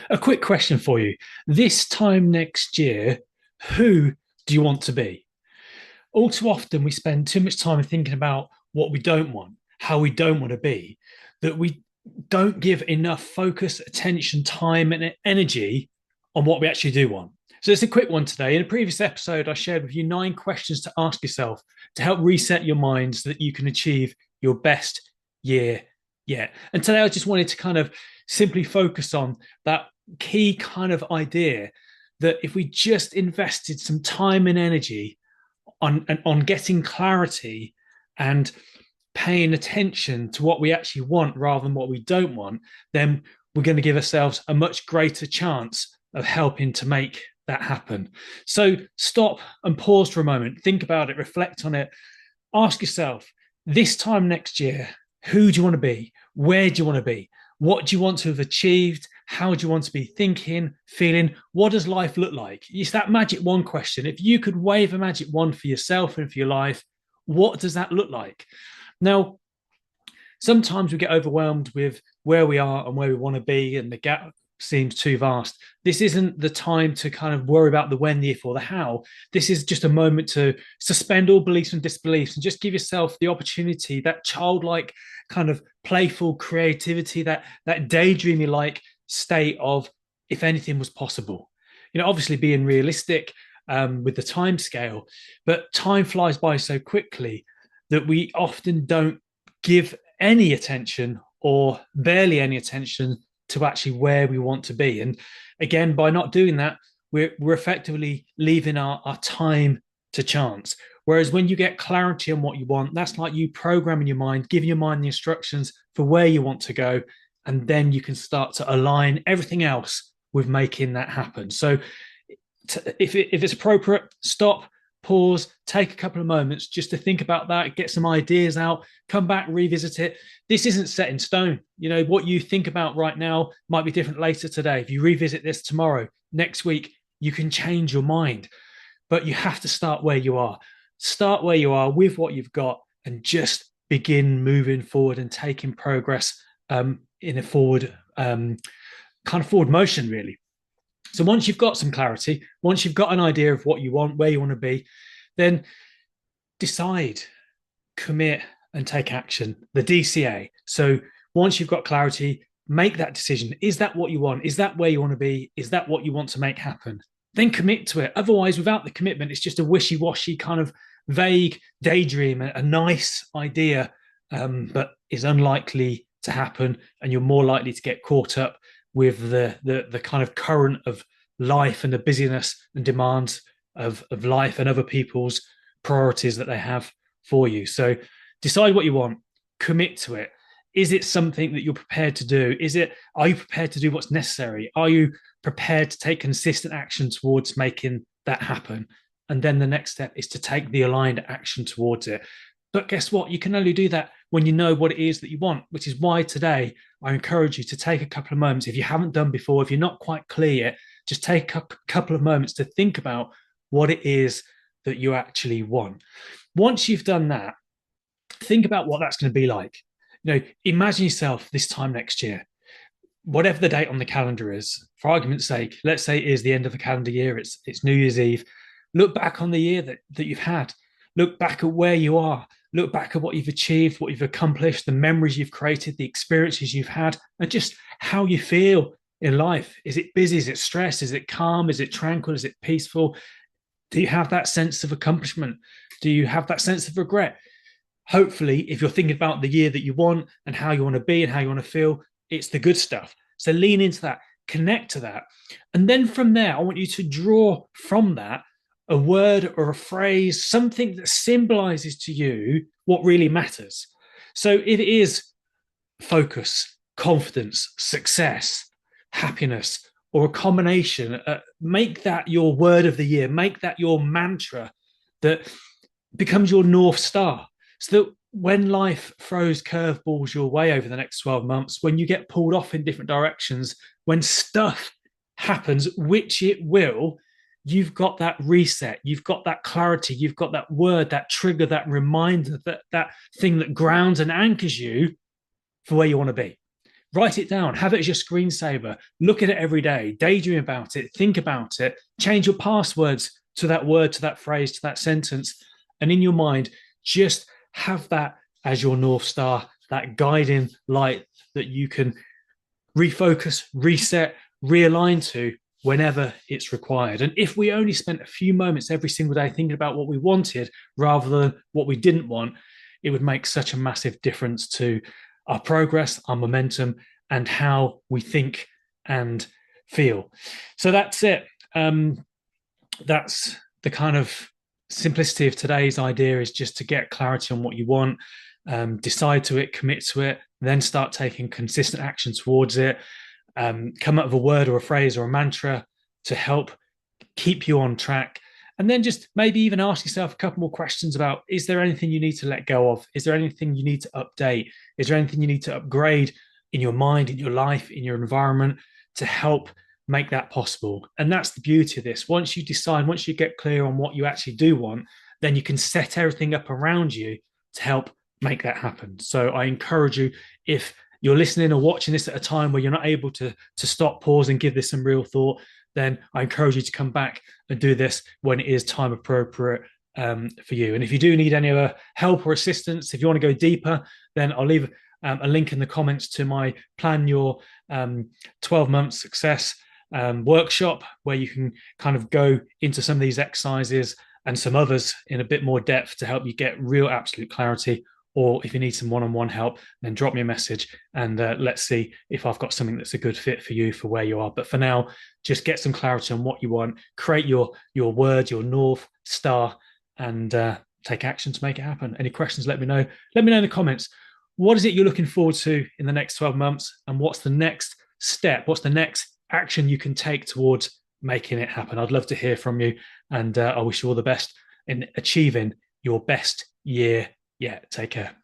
A quick question for you. This time next year, who do you want to be? All too often, we spend too much time thinking about what we don't want, how we don't want to be, that we don't give enough focus, attention, time, and energy on what we actually do want. So it's a quick one today. In a previous episode, I shared with you 9 questions to ask yourself to help reset your mind so that you can achieve your best year yet. And today, I just wanted to kind of simply focus on that key kind of idea that if we just invested some time and energy on getting clarity and paying attention to what we actually want rather than what we don't want, then we're going to give ourselves a much greater chance of helping to make that happen. So stop and pause for a moment, think about it, reflect on it, ask yourself, this time next year, who do you want to be? Where do you want to be? What do you want to have achieved? How do you want to be thinking, feeling? What does life look like? It's that magic wand question. If you could wave a magic wand for yourself and for your life, what does that look like? Now, sometimes we get overwhelmed with where we are and where we want to be, and the gap seems too vast. This isn't the time to kind of worry about the when, the if, or the how. This is just a moment to suspend all beliefs and disbeliefs and just give yourself the opportunity, that childlike kind of playful creativity, that daydreamy like state of if anything was possible. Obviously being realistic with the time scale, but time flies by so quickly that we often don't give any attention or barely any attention to actually where we want to be. And again, by not doing that, we're effectively leaving our time to chance. Whereas when you get clarity on what you want, that's like you programming your mind, giving your mind the instructions for where you want to go, and then you can start to align everything else with making that happen. So if it's appropriate, stop, pause, take a couple of moments just to think about that, get some ideas out, come back, revisit it. This isn't set in stone. What you think about right now might be different later today. If you revisit this tomorrow, next week, you can change your mind. But you have to start where you are. Start where you are with what you've got and just begin moving forward and taking progress in a forward kind of forward motion, really. So once you've got some clarity, once you've got an idea of what you want, where you want to be, then decide, commit, and take action. The DCA. So once you've got clarity, make that decision. Is that what you want? Is that where you want to be? Is that what you want to make happen? Then commit to it. Otherwise, without the commitment, it's just a wishy-washy kind of vague daydream, a nice idea, but is unlikely to happen, and you're more likely to get caught up with the kind of current of life and the busyness and demands of life and other people's priorities that they have for you. So decide what you want, commit to it. Is it something that you're prepared to do? Are you prepared to do what's necessary? Are you prepared to take consistent action towards making that happen? And then the next step is to take the aligned action towards it. But guess what? You can only do that when you know what it is that you want, which is why today I encourage you to take a couple of moments. If you haven't done before, if you're not quite clear yet, just take a couple of moments to think about what it is that you actually want. Once you've done that, think about what that's going to be like. Imagine yourself this time next year, whatever the date on the calendar is. For argument's sake, let's say it is the end of the calendar year. It's New Year's Eve. Look back on the year that you've had. Look back at where you are. Look back at what you've achieved, what you've accomplished, the memories you've created, the experiences you've had, and just how you feel in life. Is it busy? Is it stressed? Is it calm? Is it tranquil? Is it peaceful? Do you have that sense of accomplishment? Do you have that sense of regret? Hopefully, if you're thinking about the year that you want and how you want to be and how you want to feel, it's the good stuff. So lean into that, connect to that. And then from there, I want you to draw from that a word or a phrase, something that symbolizes to you what really matters. So if it is focus, confidence, success, happiness, or a combination, make that your word of the year, make that your mantra that becomes your North Star. So that when life throws curveballs your way over the next 12 months, when you get pulled off in different directions, when stuff happens, which it will, you've got that reset, you've got that clarity, you've got that word, that trigger, that reminder, that thing that grounds and anchors you for where you want to be. Write it down, have it as your screensaver, look at it every day, daydream about it, think about it, change your passwords to that word, to that phrase, to that sentence. And in your mind, just have that as your North Star, that guiding light that you can refocus, reset, realign to whenever it's required. And if we only spent a few moments every single day thinking about what we wanted rather than what we didn't want, it would make such a massive difference to our progress, our momentum, and how we think and feel. So that's it. That's the kind of simplicity of today's idea, is just to get clarity on what you want, decide to it, commit to it, then start taking consistent action towards it. Come up with a word or a phrase or a mantra to help keep you on track. And then just maybe even ask yourself a couple more questions about, is there anything you need to let go of? Is there anything you need to update? Is there anything you need to upgrade in your mind, in your life, in your environment to help make that possible? And that's the beauty of this. Once you decide, once you get clear on what you actually do want, then you can set everything up around you to help make that happen. So I encourage you, if you're listening or watching this at a time where you're not able to stop, pause, and give this some real thought, then I encourage you to come back and do this when it is time appropriate for you. And if you do need any other help or assistance, if you want to go deeper, then I'll leave a link in the comments to my Plan Your 12-month success workshop, where you can kind of go into some of these exercises and some others in a bit more depth to help you get real absolute clarity. Or if you need some one-on-one help, then drop me a message and let's see if I've got something that's a good fit for you for where you are. But for now, just get some clarity on what you want, create your word, your North Star, and take action to make it happen. Any questions, let me know. Let me know in the comments. What is it you're looking forward to in the next 12 months? And what's the next step? What's the next action you can take towards making it happen? I'd love to hear from you. And I wish you all the best in achieving your best year yet. Take care.